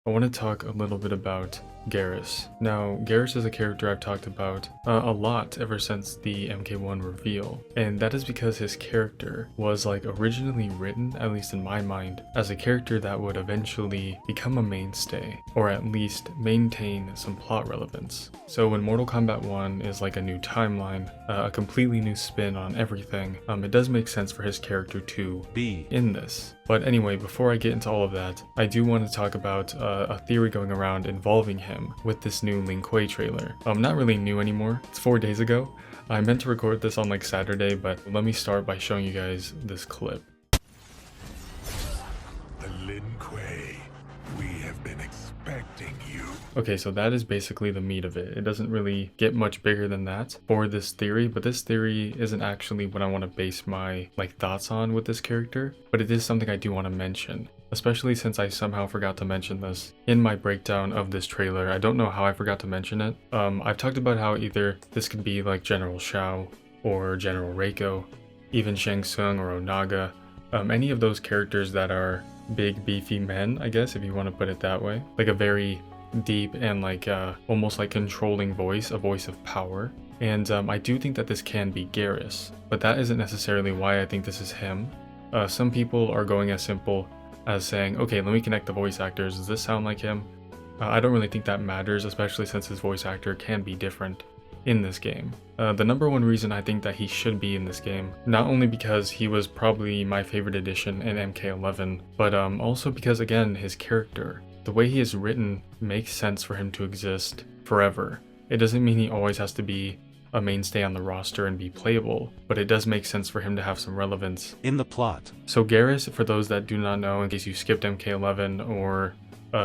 I want to talk a little bit about Geras. Now, Geras is a character I've talked about a lot ever since the MK1 reveal, and that is because his character was originally written, at least in my mind, as a character that would eventually become a mainstay, or at least maintain some plot relevance. So when Mortal Kombat 1 is like a new timeline, a completely new spin on everything, it does make sense for his character to be in this. But anyway, before I get into all of that, I do want to talk about a theory going around involving him with this new Lin Kuei trailer. Not really new anymore, it's 4 days ago. I meant to record this on Saturday, but let me start by showing you guys this clip. The Lin Kuei, we have been expecting you. Okay, so that is basically the meat of it. It doesn't really get much bigger than that for this theory, but this theory isn't actually what I want to base my thoughts on with this character, but it is something I do want to mention, especially since I somehow forgot to mention this in my breakdown of this trailer. I don't know how I forgot to mention it. I've talked about how either this could be like General Shao or General Reiko, even Shang Tsung or Onaga, any of those characters that are big beefy men, I guess, if you want to put it that way, like a very deep and almost controlling voice, a voice of power. And I do think that this can be Geras, but that isn't necessarily why I think this is him. Some people are going as simple as saying, okay, let me connect the voice actors, does this sound like him? I don't really think that matters, especially since his voice actor can be different in this game. The number one reason I think that he should be in this game, not only because he was probably my favorite addition in MK11, but also because, again, his character, the way he is written makes sense for him to exist forever. It doesn't mean he always has to be a mainstay on the roster and be playable, but it does make sense for him to have some relevance in the plot. So Geras, for those that do not know, in case you skipped MK11 or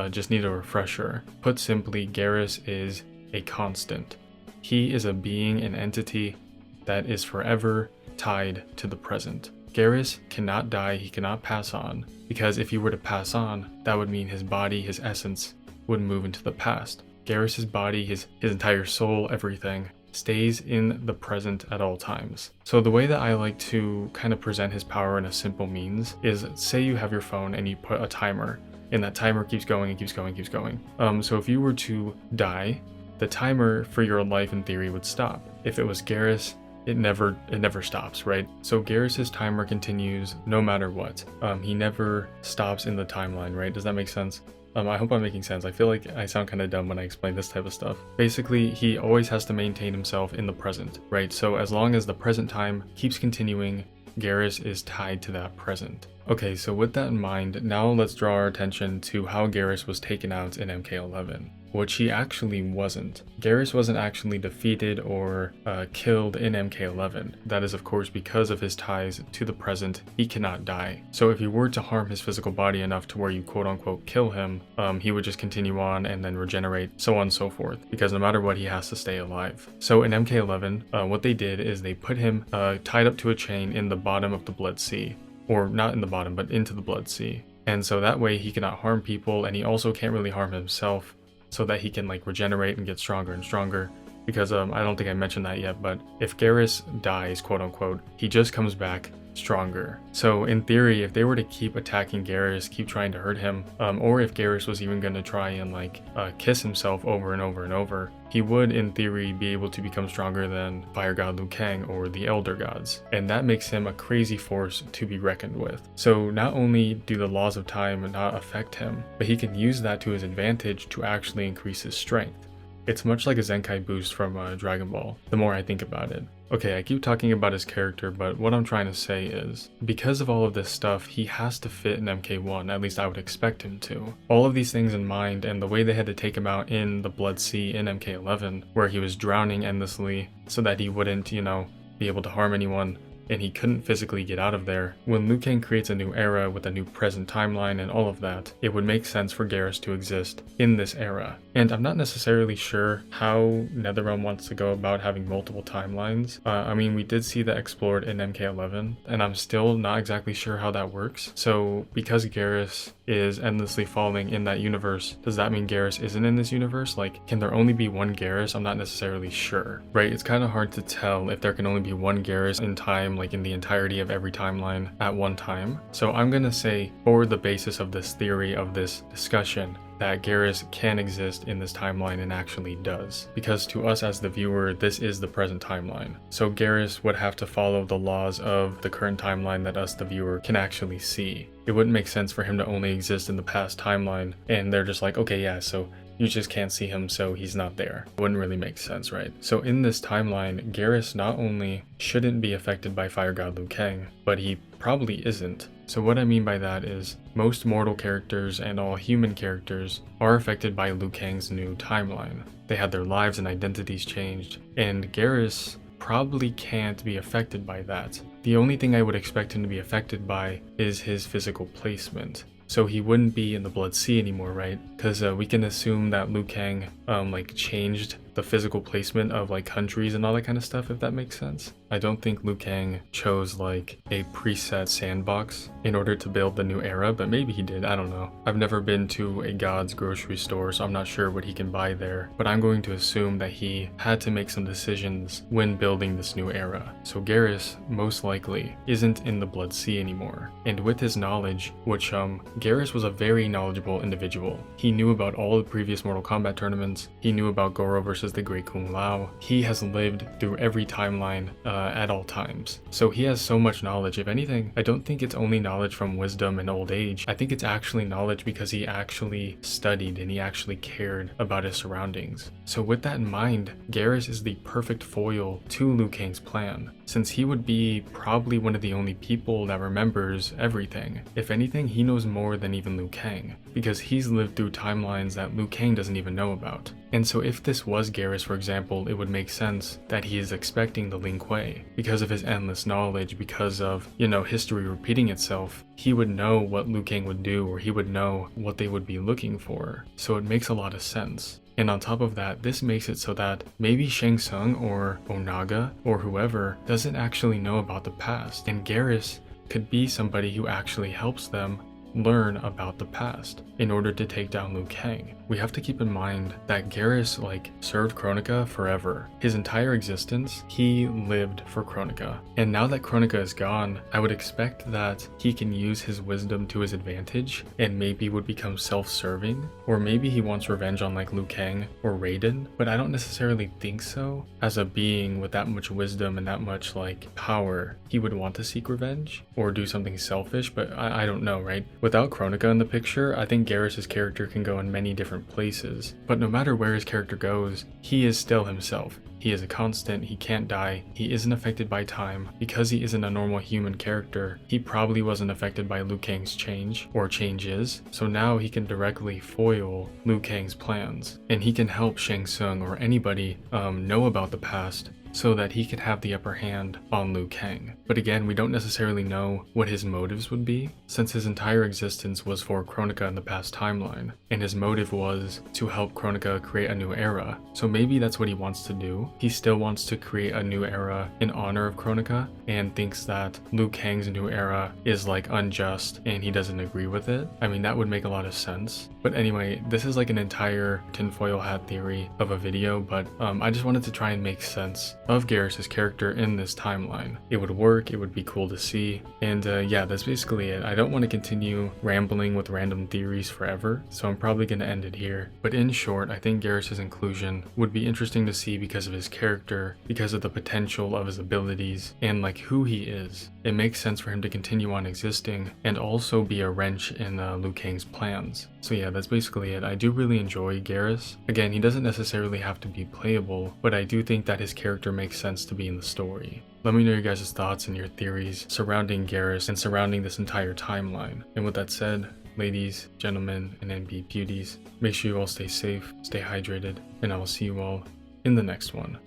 just need a refresher, put simply, Geras is a constant. He is a being, an entity that is forever tied to the present. Geras cannot die, he cannot pass on, because if he were to pass on, that would mean his body, his essence, would move into the past. Geras' body, his entire soul, everything, stays in the present at all times. So the way that I like to kind of present his power in a simple means is, say you have your phone and you put a timer, and that timer keeps going and keeps going and keeps going. So if you were to die, the timer for your life in theory would stop. If it was Geras, it never stops, right? So Geras' timer continues no matter what. He never stops in the timeline, right? Does that make sense? I hope I'm making sense. I feel like I sound kind of dumb when I explain this type of stuff. Basically, he always has to maintain himself in the present, right? So as long as the present time keeps continuing, Geras is tied to that present. Okay, so with that in mind, now let's draw our attention to how Geras was taken out in MK11, which he actually wasn't. Geras wasn't actually defeated or killed in MK11. That is, of course, because of his ties to the present. He cannot die. So if you were to harm his physical body enough to where you quote-unquote kill him, he would just continue on and then regenerate, so on and so forth, because no matter what, he has to stay alive. So in MK11, what they did is they put him tied up to a chain in the bottom of the Blood Sea. Or not in the bottom, but into the Blood Sea. And so that way he cannot harm people, and he also can't really harm himself, so that he can regenerate and get stronger and stronger. Because I don't think I mentioned that yet, but if Geras dies, quote unquote, he just comes back stronger. So in theory, if they were to keep attacking Geras, keep trying to hurt him, or if Geras was even going to try and kiss himself over and over and over, he would in theory be able to become stronger than Fire God Liu Kang or the Elder Gods, and that makes him a crazy force to be reckoned with. So not only do the laws of time not affect him, but he can use that to his advantage to actually increase his strength. It's much like a Zenkai boost from Dragon Ball, the more I think about it. Okay, I keep talking about his character, but what I'm trying to say is, because of all of this stuff, he has to fit in MK1, at least I would expect him to. All of these things in mind, and the way they had to take him out in the Blood Sea in MK11, where he was drowning endlessly so that he wouldn't, be able to harm anyone, and he couldn't physically get out of there. When Liu Kang creates a new era with a new present timeline and all of that, it would make sense for Geras to exist in this era. And I'm not necessarily sure how NetherRealm wants to go about having multiple timelines. I mean, we did see that explored in MK11, and I'm still not exactly sure how that works. So because Geras is endlessly falling in that universe, does that mean Geras isn't in this universe? Can there only be one Geras? I'm not necessarily sure, right? It's kind of hard to tell if there can only be one Geras in time, in the entirety of every timeline at one time. So I'm gonna say, for the basis of this theory, of this discussion, that Geras can exist in this timeline and actually does. Because to us as the viewer, this is the present timeline. So Geras would have to follow the laws of the current timeline that us, the viewer, can actually see. It wouldn't make sense for him to only exist in the past timeline, and they're just like, okay, yeah, so you just can't see him, so he's not there. It wouldn't really make sense, right? So in this timeline, Geras not only shouldn't be affected by Fire God Liu Kang, but he probably isn't. So what I mean by that is, most mortal characters and all human characters are affected by Liu Kang's new timeline. They had their lives and identities changed, and Geras probably can't be affected by that. The only thing I would expect him to be affected by is his physical placement. So he wouldn't be in the Blood Sea anymore, right? Because we can assume that Liu Kang like changed the physical placement of like countries and all that kind of stuff, if that makes sense. I don't think Liu Kang chose like a preset sandbox in order to build the new era, but maybe he did, I don't know. I've never been to a God's grocery store, so I'm not sure what he can buy there, but I'm going to assume that he had to make some decisions when building this new era. So Geras most likely isn't in the Blood Sea anymore, and with his knowledge, which Geras was a very knowledgeable individual. He knew about all the previous Mortal Kombat tournaments, he knew about Goro versus the Great Kung Lao, he has lived through every timeline at all times. So he has so much knowledge. If anything, I don't think it's only knowledge from wisdom and old age. I think it's actually knowledge because he actually studied and he actually cared about his surroundings. So with that in mind, Geras is the perfect foil to Liu Kang's plan, since he would be probably one of the only people that remembers everything. If anything, he knows more than even Liu Kang, because he's lived through timelines that Liu Kang doesn't even know about. And so if this was Geras, for example, it would make sense that he is expecting the Lin Kuei. Because of his endless knowledge, because of, history repeating itself, he would know what Liu Kang would do, or he would know what they would be looking for. So it makes a lot of sense. And on top of that, this makes it so that maybe Shang Tsung or Onaga or whoever doesn't actually know about the past, and Geras could be somebody who actually helps them learn about the past in order to take down Liu Kang. We have to keep in mind that Geras served Kronika forever. His entire existence, he lived for Kronika. And now that Kronika is gone, I would expect that he can use his wisdom to his advantage and maybe would become self-serving, or maybe he wants revenge on Liu Kang or Raiden, but I don't necessarily think so. As a being with that much wisdom and that much power, he would want to seek revenge or do something selfish, but I don't know, right? Without Kronika in the picture, I think Geras' character can go in many different places, but no matter where his character goes, he is still himself. He is a constant, he can't die, he isn't affected by time. Because he isn't a normal human character, he probably wasn't affected by Liu Kang's change, or changes, so now he can directly foil Liu Kang's plans, and he can help Shang Tsung or anybody know about the past, so that he could have the upper hand on Liu Kang. But again, we don't necessarily know what his motives would be, since his entire existence was for Kronika in the past timeline, and his motive was to help Kronika create a new era. So maybe that's what he wants to do. He still wants to create a new era in honor of Kronika, and thinks that Liu Kang's new era is unjust, and he doesn't agree with it. I mean, that would make a lot of sense. But anyway, this is an entire tinfoil hat theory of a video, but I just wanted to try and make sense of Geras' character in this timeline. It would work, it would be cool to see, and yeah, that's basically it. I don't want to continue rambling with random theories forever, so I'm probably going to end it here. But in short, I think Geras' inclusion would be interesting to see because of his character, because of the potential of his abilities, and who he is. It makes sense for him to continue on existing, and also be a wrench in Liu Kang's plans. So yeah, that's basically it. I do really enjoy Geras. Again, he doesn't necessarily have to be playable, but I do think that his character makes sense to be in the story. Let me know your guys' thoughts and your theories surrounding Geras and surrounding this entire timeline. And with that said, ladies, gentlemen, and NB beauties, make sure you all stay safe, stay hydrated, and I will see you all in the next one.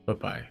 Bye-bye.